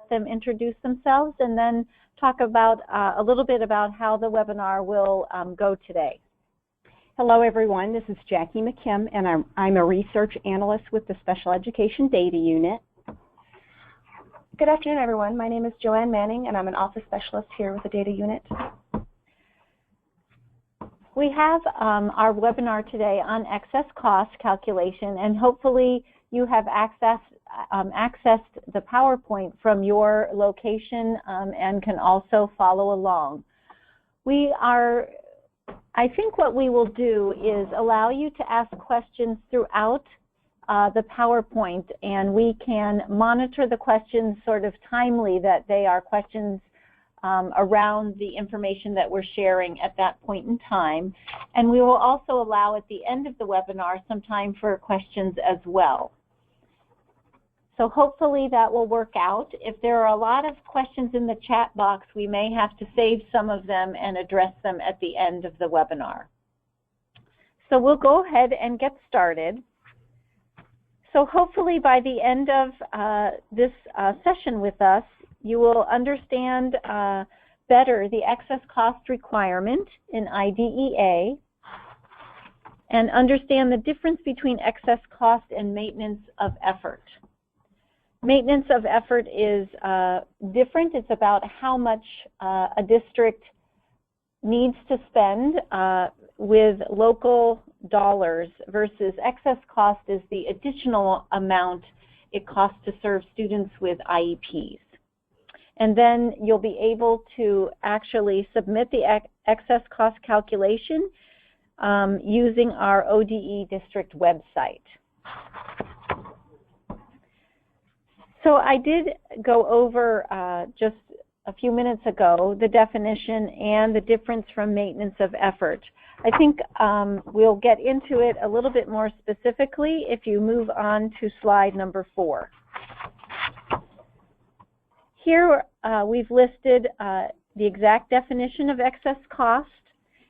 let them introduce themselves and then talk about a little bit about how the webinar will go today. Hello everyone, this is Jackie McKim and I'm a research analyst with the Special Education Data Unit. Good afternoon everyone, my name is Joanne Manning and I'm an office specialist here with the Data Unit. We have our webinar today on excess cost calculation, and hopefully you have accessed the PowerPoint from your location and can also follow along. I think what we will do is allow you to ask questions throughout the PowerPoint, and we can monitor the questions sort of timely, that they are questions around the information that we're sharing at that point in time. And we will also allow at the end of the webinar some time for questions as well. So hopefully that will work out. If there are a lot of questions in the chat box, we may have to save some of them and address them at the end of the webinar. So we'll go ahead and get started. So hopefully by the end of this session with us, you will understand better the excess cost requirement in IDEA and understand the difference between excess cost and maintenance of effort. Maintenance of effort is different. It's about how much a district needs to spend with local dollars versus excess cost is the additional amount it costs to serve students with IEPs. And then you'll be able to actually submit the excess cost calculation using our ODE district website. So I did go over just a few minutes ago the definition and the difference from maintenance of effort. I think we'll get into it a little bit more specifically if you move on to slide number 4. Here we've listed the exact definition of excess cost,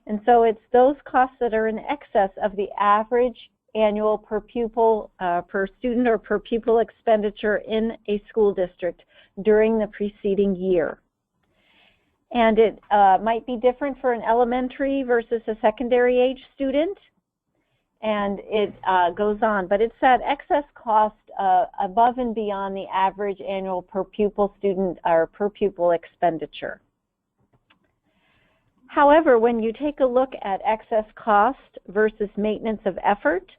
and so it's those costs that are in excess of the average annual per pupil, per student or per pupil expenditure in a school district during the preceding year. And it might be different for an elementary versus a secondary age student, and it goes on, but it's that excess cost above and beyond the average annual per pupil student or per pupil expenditure. However, when you take a look at excess cost versus maintenance of effort,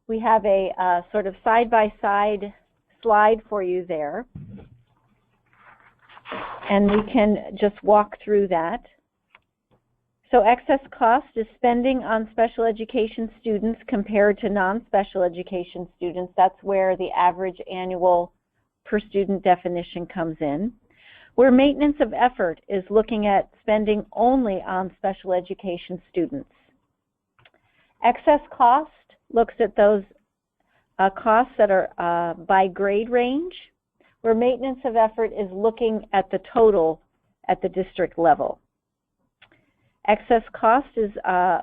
we have a sort of side-by-side slide for you there, and we can just walk through that. So excess cost is spending on special education students compared to non-special education students. That's where the average annual per student definition comes in. Where maintenance of effort is looking at spending only on special education students. Excess cost looks at those costs that are by grade range, where maintenance of effort is looking at the total at the district level. Excess cost is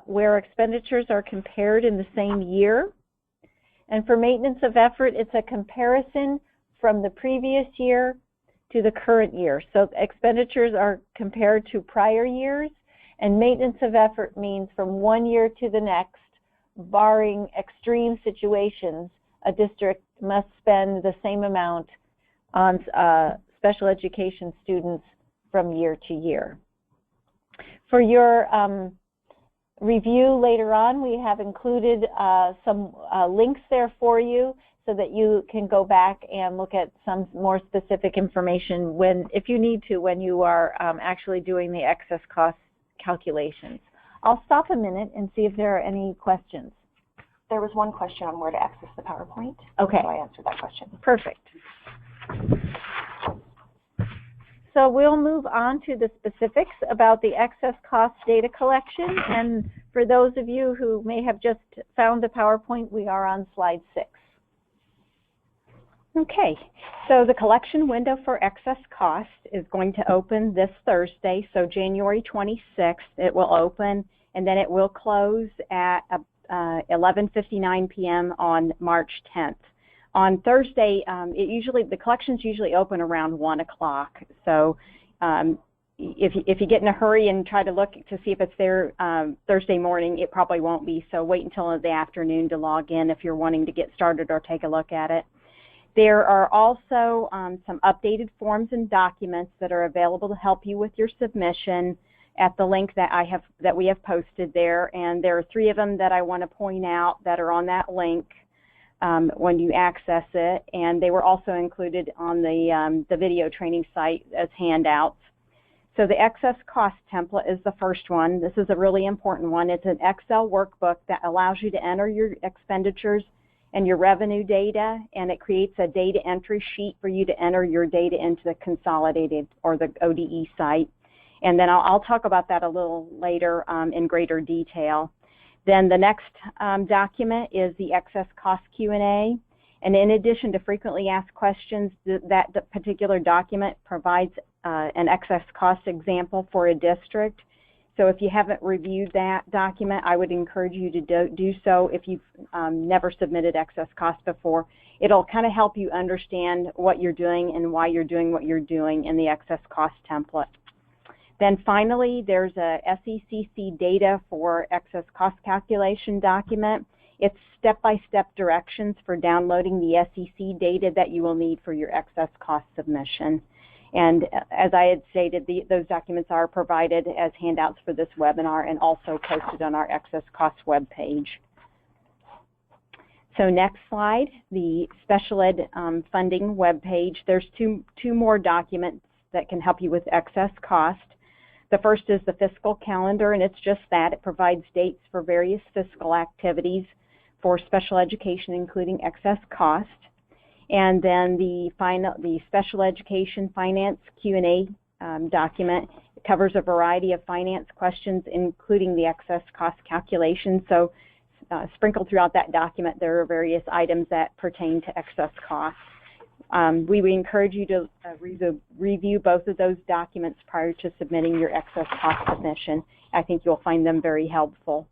where expenditures are compared in the same year. And for maintenance of effort, it's a comparison from the previous year to the current year. So expenditures are compared to prior years, and maintenance of effort means from one year to the next, barring extreme situations, a district must spend the same amount on special education students from year to year. For your review later on, we have included some links there for you so that you can go back and look at some more specific information if you need to, when you are actually doing the excess cost calculations. I'll stop a minute and see if there are any questions. There was one question on where to access the PowerPoint. Okay. So I answered that question. Perfect. So we'll move on to the specifics about the excess cost data collection. And for those of you who may have just found the PowerPoint, we are on slide 6. Okay, so the collection window for excess cost is going to open this Thursday, so January 26th. It will open and then it will close at 11:59 p.m. on March 10th. On Thursday, the collections usually open around 1 o'clock. So if you get in a hurry and try to look to see if it's there Thursday morning, it probably won't be. So wait until the afternoon to log in if you're wanting to get started or take a look at it. There are also some updated forms and documents that are available to help you with your submission at the link that we have posted there. And there are 3 of them that I want to point out that are on that link when you access it. And they were also included on the video training site as handouts. So the excess cost template is the first one. This is a really important one. It's an Excel workbook that allows you to enter your expenditures and your revenue data, and it creates a data entry sheet for you to enter your data into the consolidated or the ODE site. And then I'll talk about that a little later in greater detail. Then the next document is the excess cost Q&A. And in addition to frequently asked questions, that particular document provides an excess cost example for a district. So if you haven't reviewed that document, I would encourage you to do so if you've never submitted excess cost before. It'll kind of help you understand what you're doing and why you're doing what you're doing in the excess cost template. Then finally, there's a SECC data for excess cost calculation document. It's step-by-step directions for downloading the SEC data that you will need for your excess cost submission. And as I had stated, those documents are provided as handouts for this webinar and also posted on our excess cost webpage. So next slide, the special ed funding webpage. There's two more documents that can help you with excess cost. The first is the fiscal calendar, and it's just that. It provides dates for various fiscal activities for special education, including excess cost. And then the special education finance Q&A document covers a variety of finance questions, including the excess cost calculation. So sprinkled throughout that document, there are various items that pertain to excess cost. We would encourage you to review both of those documents prior to submitting your excess cost submission. I think you'll find them very helpful.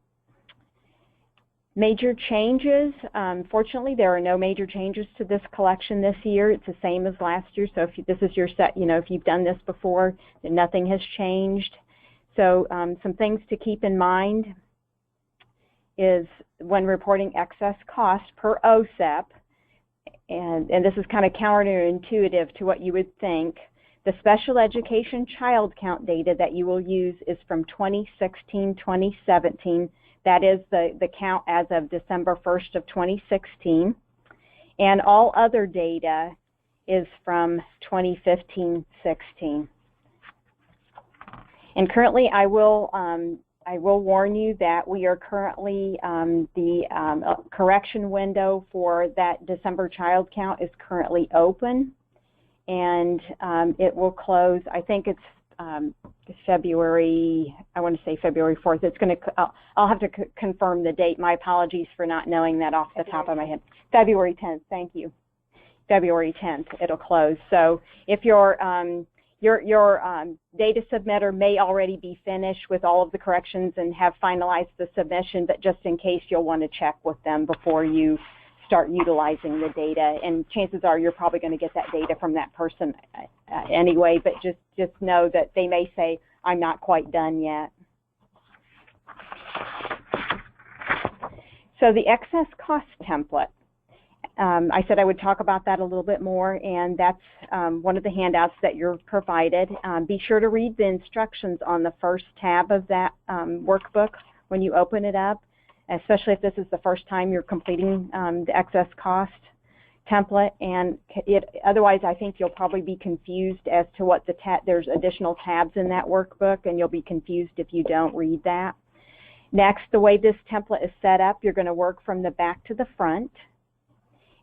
Major changes. Fortunately, there are no major changes to this collection this year. It's the same as last year. So if this is your set, if you've done this before, then nothing has changed. So some things to keep in mind is when reporting excess cost per OSEP, and this is kind of counterintuitive to what you would think, the special education child count data that you will use is from 2016-2017. That is the count as of December 1st of 2016. And all other data is from 2015-16. And currently, I will warn you that we are currently, the correction window for that December child count is currently open. And it will close, I think it's February, I want to say February 4th. It's going to, I'll have to confirm the date. My apologies for not knowing that off the top of my head. February 10th, thank you. February 10th, it'll close. So if your data submitter may already be finished with all of the corrections and have finalized the submission, but just in case, you'll want to check with them before you start utilizing the data. And chances are you're probably going to get that data from that person anyway, but just know that they may say, I'm not quite done yet. So the excess cost template. I said I would talk about that a little bit more, and that's one of the handouts that you're provided. Be sure to read the instructions on the first tab of that workbook when you open it up, especially if this is the first time you're completing the excess cost template. And otherwise, I think you'll probably be confused as to what there's additional tabs in that workbook, and you'll be confused if you don't read that. Next, the way this template is set up, you're going to work from the back to the front.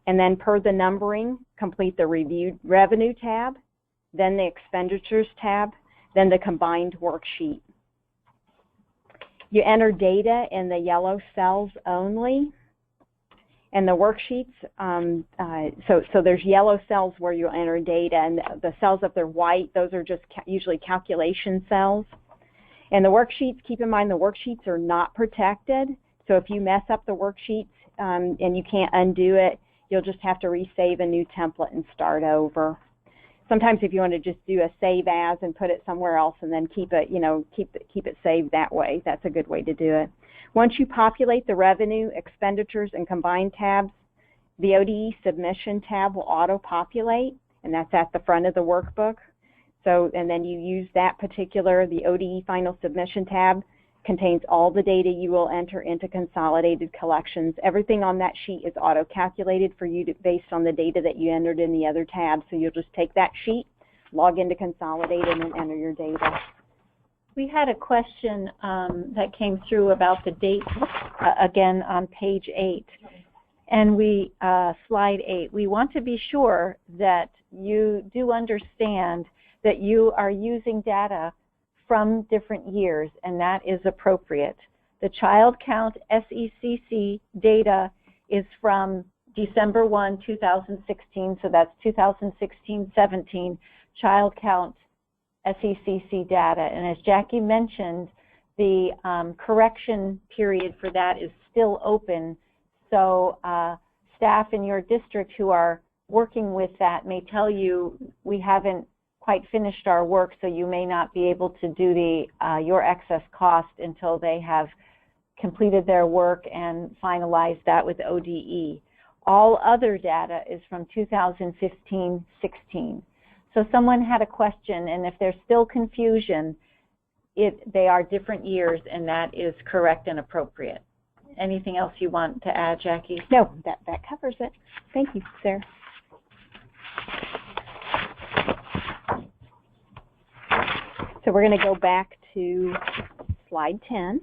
And then per the numbering, complete the reviewed revenue tab, then the expenditures tab, then the combined worksheet. You enter data in the yellow cells only. And the worksheets, so there's yellow cells where you'll enter data, and the cells if they're white, those are just usually calculation cells. And the worksheets, keep in mind the worksheets are not protected. So if you mess up the worksheets and you can't undo it, you'll just have to resave a new template and start over. Sometimes if you want to just do a save as and put it somewhere else and then keep it, keep it saved that way, that's a good way to do it. Once you populate the revenue, expenditures, and combined tabs, the ODE submission tab will auto-populate, and that's at the front of the workbook. So, and then you use that particular, the ODE final submission tab contains all the data you will enter into consolidated collections. Everything on that sheet is auto-calculated for you based on the data that you entered in the other tabs. So you'll just take that sheet, log into consolidated, and enter your data. We had a question that came through about the dates, again on page 8. And slide 8, we want to be sure that you do understand that you are using data from different years, and that is appropriate. The child count SECC data is from December 1, 2016, so that's 2016-17 child count SECC data. And as Jackie mentioned, the correction period for that is still open, so staff in your district who are working with that may tell you we haven't quite finished our work, so you may not be able to do your excess cost until they have completed their work and finalized that with ODE. All other data is from 2015-16. So someone had a question, and if there's still confusion, they are different years, and that is correct and appropriate. Anything else you want to add, Jackie? No, that covers it. Thank you, Sarah. So we're going to go back to slide 10.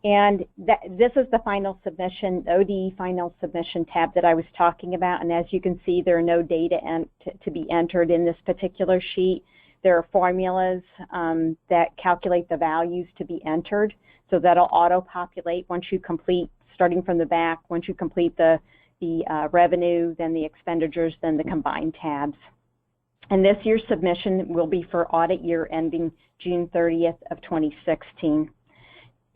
And this is the final submission, ODE final submission tab that I was talking about. And as you can see, there are no data to be entered in this particular sheet. There are formulas that calculate the values to be entered. So that'll auto-populate once you complete, starting from the back, once you complete the revenue, then the expenditures, then the combined tabs. And this year's submission will be for audit year ending June 30th of 2016.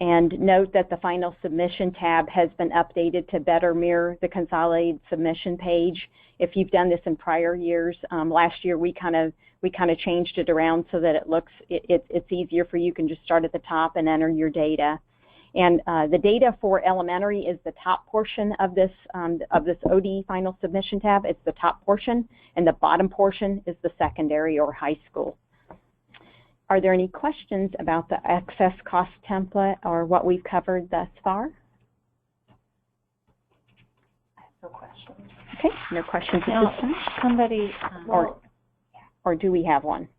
And note that the final submission tab has been updated to better mirror the consolidated submission page. If you've done this in prior years, last year we kind of changed it around so that it looks it's easier for you. You can just start at the top and enter your data. And the data for elementary is the top portion of this ODE final submission tab. It's the top portion, and the bottom portion is the secondary or high school. Are there any questions about the excess cost template or what we've covered thus far? No questions. Okay, no questions at this time. Somebody, or do we have one?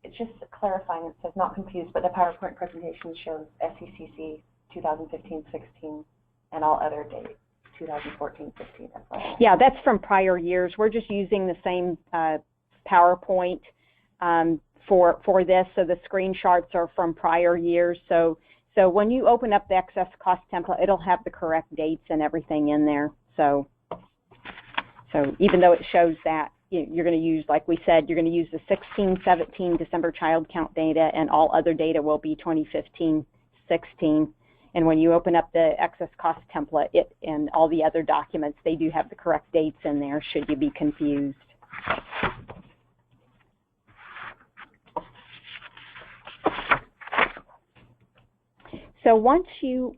It's just clarifying. It says not confused, but the PowerPoint presentation shows SECC 2015-16 and all other dates 2014-15 as well. Yeah, that's from prior years. We're just using the same PowerPoint for this, so the screenshots are from prior years. So when you open up the excess cost template, it'll have the correct dates and everything in there. So even though it shows that, you're going to use, like we said, you're going to use the 16-17 December child count data, and all other data will be 2015-16. And when you open up the excess cost template, it and all the other documents, they do have the correct dates in there, should you be confused. So once you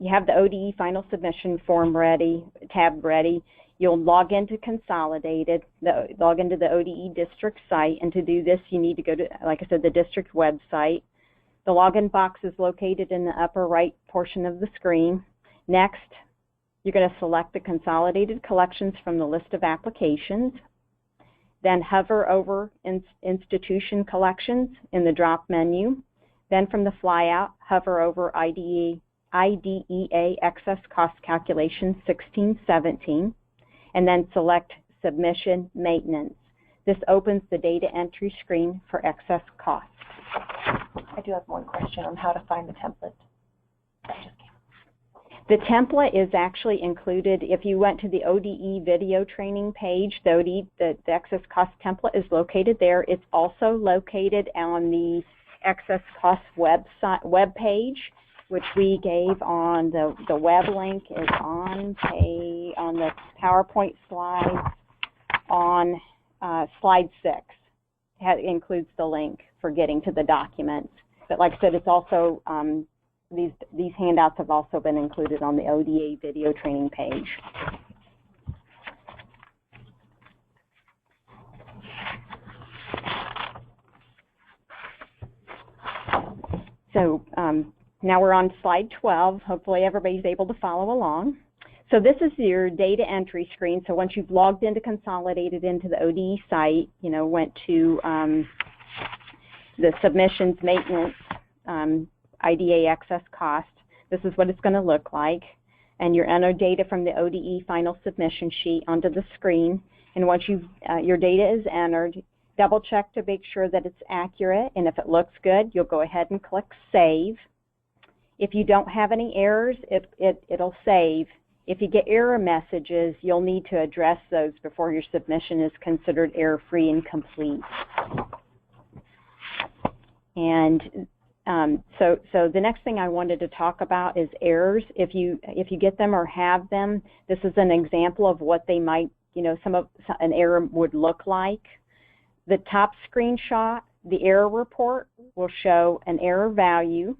have the ODE final submission form ready, tab ready, you'll log into Consolidated, log into the ODE district site, and to do this you need to go to, like I said, the district website. The login box is located in the upper right portion of the screen. Next, you're going to select the Consolidated Collections from the list of applications. Then hover over Institution Collections in the drop menu. Then from the flyout, hover over IDEA Excess Cost Calculation 16-17, and then select Submission Maintenance. This opens the data entry screen for excess costs. I do have one question on how to find the template. The template is actually included. If you went to the ODE video training page, the excess cost template is located there. It's also located on the excess cost web page, which we gave on the web link, is on the PowerPoint slide on slide 6. It includes the link for getting to the documents. But like I said, it's also these handouts have also been included on the ODA video training page. So now we're on slide 12. Hopefully everybody's able to follow along. So this is your data entry screen. So once you've logged into Consolidated into the ODE site, went to the submissions maintenance IDA excess cost, this is what it's going to look like. And you're entering data from the ODE final submission sheet onto the screen. And once your data is entered, double check to make sure that it's accurate. And if it looks good, you'll go ahead and click Save. If you don't have any errors, it'll save. If you get error messages, you'll need to address those before your submission is considered error-free and complete. And so the next thing I wanted to talk about is errors. If you get them or have them, this is an example of what they might, an error would look like. The top screenshot, the error report, will show an error value,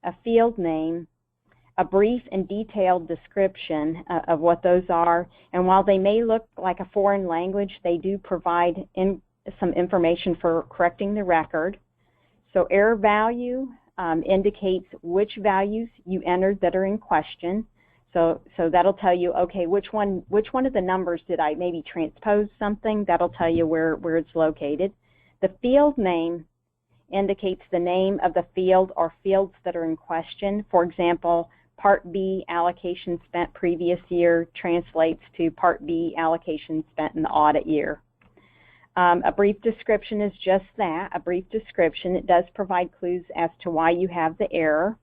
a field name, a brief and detailed description of what those are. And while they may look like a foreign language, they do provide some information for correcting the record. So error value indicates which values you entered that are in question. So that'll tell you, okay, which one of the numbers did I maybe transpose something? That'll tell you where it's located. The field name indicates the name of the field or fields that are in question. For example, Part B allocation spent previous year translates to Part B allocation spent in the audit year. A brief description is just that, a brief description. It does provide clues as to why you have the error.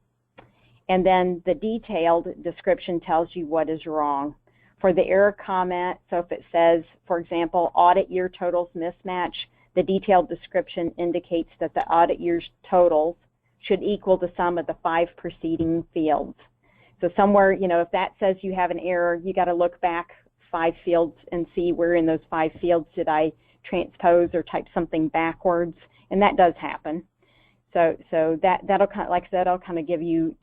And then the detailed description tells you what is wrong. For the error comment, so if it says, for example, audit year totals mismatch, the detailed description indicates that the audit year's totals should equal the sum of the 5 preceding fields. So somewhere, if that says you have an error, you got to look back 5 fields and see where in those 5 fields did I transpose or type something backwards, and that does happen. So that'll kind of, like I said, I'll kind of give you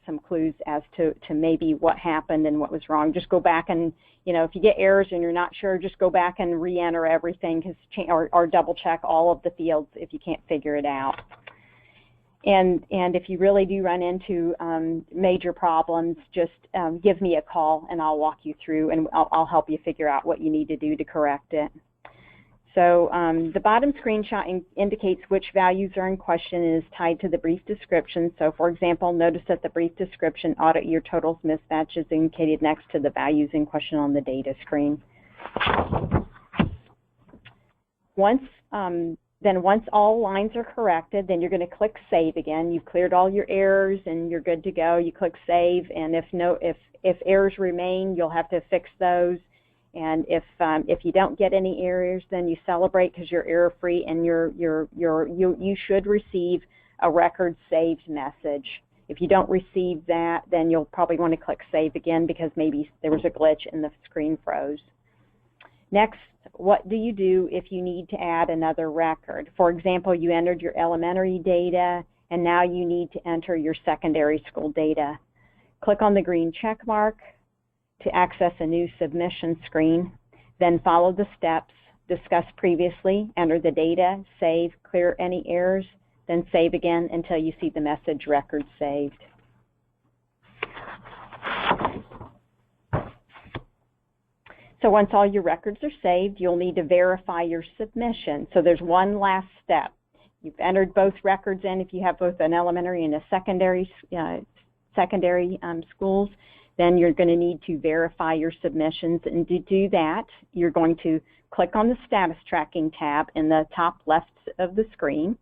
some clues as to maybe what happened and what was wrong. Just go back and, if you get errors and you're not sure, just go back and re-enter everything, or double check all of the fields if you can't figure it out. And if you really do run into major problems, just give me a call and I'll walk you through, and I'll help you figure out what you need to do to correct it. So the bottom screenshot indicates which values are in question and is tied to the brief description. So for example, notice that the brief description audit year totals mismatch is indicated next to the values in question on the data screen. Once all lines are corrected, then you're going to click Save again. You've cleared all your errors and you're good to go. You click Save, and if errors remain, you'll have to fix those. And if you don't get any errors, then you celebrate because you're error-free, and you should receive a record saved message. If you don't receive that, then you'll probably want to click Save again because maybe there was a glitch and the screen froze. Next, what do you do if you need to add another record? For example, you entered your elementary data, and now you need to enter your secondary school data. Click on the green check mark to access a new submission screen, then follow the steps discussed previously, enter the data, save, clear any errors, then save again until you see the message record saved. So once all your records are saved, you'll need to verify your submission. So there's one last step. You've entered both records in if you have both an elementary and a secondary schools. Then you're going to need to verify your submissions, and to do that, you're going to click on the Status Tracking tab in the top left of the screen.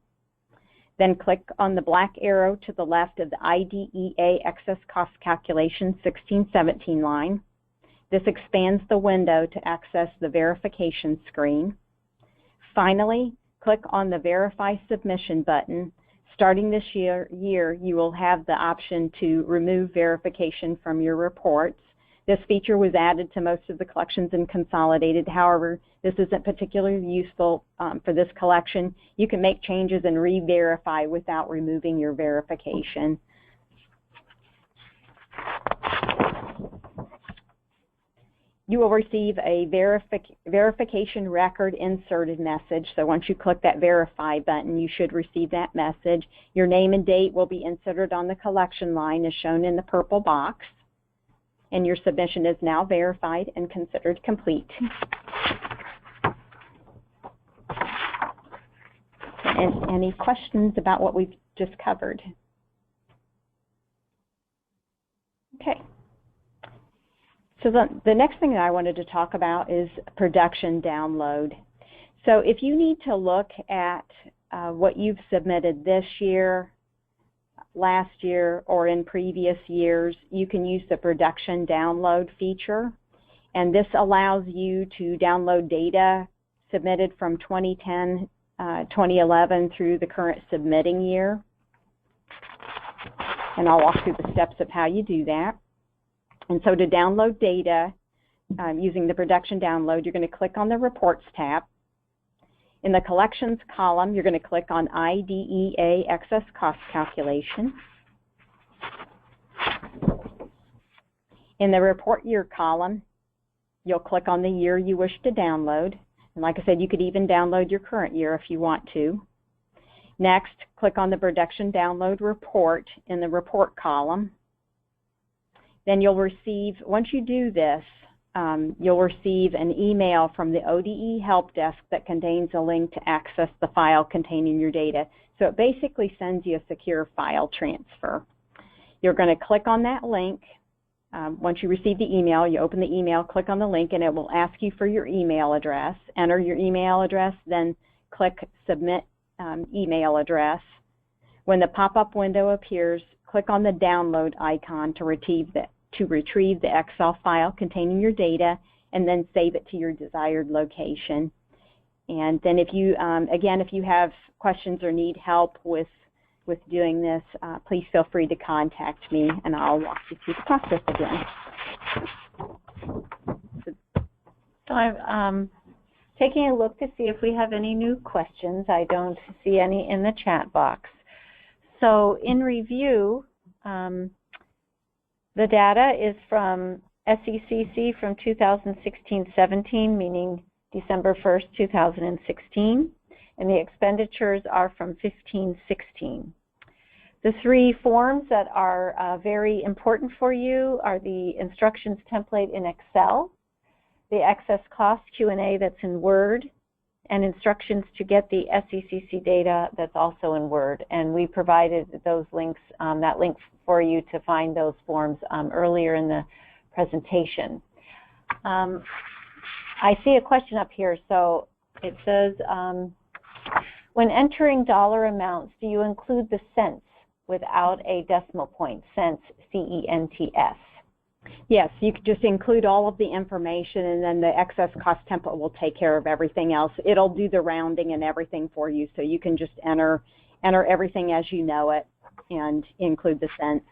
Then click on the black arrow to the left of the IDEA Excess Cost Calculation 1617 line. This expands the window to access the verification screen. Finally, click on the Verify Submission button Starting this year, you will have the option to remove verification from your reports. This feature was added to most of the collections and consolidated. However, this isn't particularly useful for this collection. You can make changes and re-verify without removing your verification. You will receive a verification record inserted message. So once you click that verify button, you should receive that message. Your name and date will be inserted on the collection line as shown in the purple box. And your submission is now verified and considered complete. And any questions about what we've just covered? Okay. So the next thing that I wanted to talk about is production download. So if you need to look at what you've submitted this year, last year, or in previous years, you can use the production download feature. And this allows you to download data submitted from 2010, 2011 through the current submitting year. And I'll walk through the steps of how you do that. And so to download data using the production download, you're going to click on the Reports tab. In the Collections column, you're going to click on IDEA Excess Cost Calculation. In the Report Year column, you'll click on the year you wish to download. And like I said, you could even download your current year if you want to. Next, click on the Production Download Report in the Report column. Then you'll receive, once you do this, you'll receive an email from the ODE Help Desk that contains a link to access the file containing your data. So it basically sends you a secure file transfer. You're going to click on that link. Once you receive the email, you open the email, click on the link, and it will ask you for your email address. Enter your email address, then click Submit Email Address. When the pop-up window appears, click on the download icon to retrieve the Excel file containing your data, and then save it to your desired location. And then if you, again, if you have questions or need help with doing this, please feel free to contact me, and I'll walk you through the process again. So I'm taking a look to see if we have any new questions. I don't see any in the chat box. So in review, the data is from SECC from 2016-17, meaning December 1st, 2016, and the expenditures are from 15-16. The three forms that are very important for you are the instructions template in Excel, the excess cost Q&A that's in Word, and instructions to get the SECC data that's also in Word. And we provided those links, that link for you to find those forms earlier in the presentation. I see a question up here. So it says, when entering dollar amounts, do you include the cents without a decimal point, cents, C-E-N-T-S? Yes, you could just include all of the information, and then the excess cost template will take care of everything else. It'll do the rounding and everything for you, so you can just enter everything as you know it and include the cents.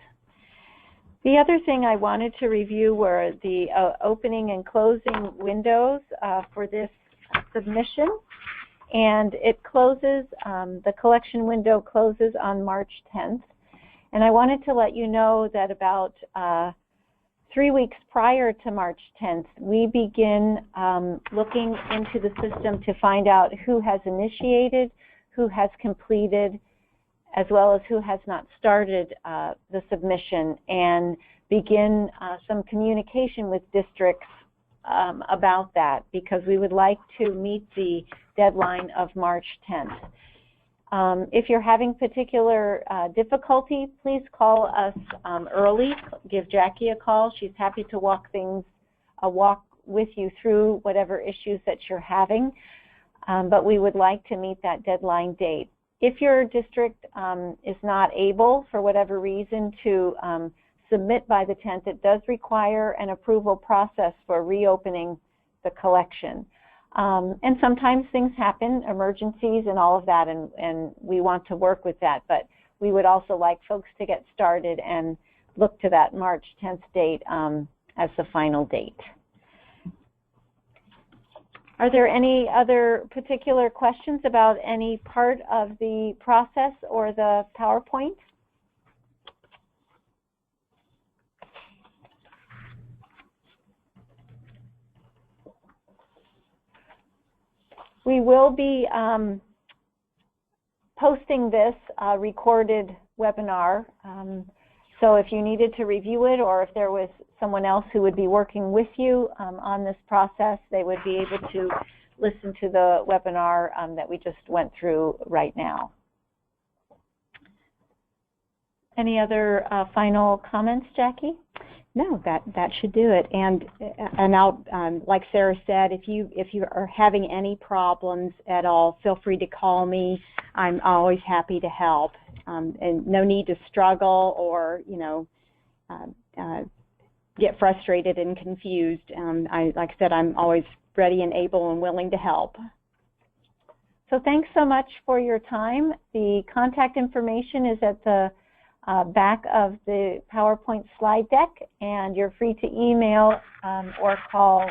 The other thing I wanted to review were the opening and closing windows for this submission. And it closes, the collection window closes on March 10th. And I wanted to let you know that about 3 weeks prior to March 10th, we begin looking into the system to find out who has initiated, who has completed, as well as who has not started the submission, and begin some communication with districts about that, because we would like to meet the deadline of March 10th. If you're having particular difficulty, please call us early. Give Jackie a call. She's happy to walk with you through whatever issues that you're having. But we would like to meet that deadline date. If your district is not able, for whatever reason, to submit by the 10th, it does require an approval process for reopening the collection. And sometimes things happen, emergencies and all of that, and we want to work with that. But we would also like folks to get started and look to that March 10th date as the final date. Are there any other particular questions about any part of the process or the PowerPoint? We will be posting this recorded webinar. So if you needed to review it, or if there was someone else who would be working with you on this process, they would be able to listen to the webinar that we just went through right now. Any other final comments, Jackie? No, that should do it. And I'll, like Sarah said, if you are having any problems at all, feel free to call me. I'm always happy to help. And no need to struggle or get frustrated and confused. Like I said, I'm always ready and able and willing to help. So thanks so much for your time. The contact information is at the back of the PowerPoint slide deck, and you're free to email or call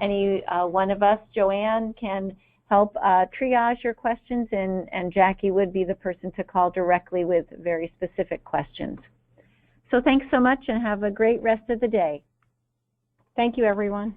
any one of us. Joanne can help triage your questions, and Jackie would be the person to call directly with very specific questions. So thanks so much, and have a great rest of the day. Thank you, everyone.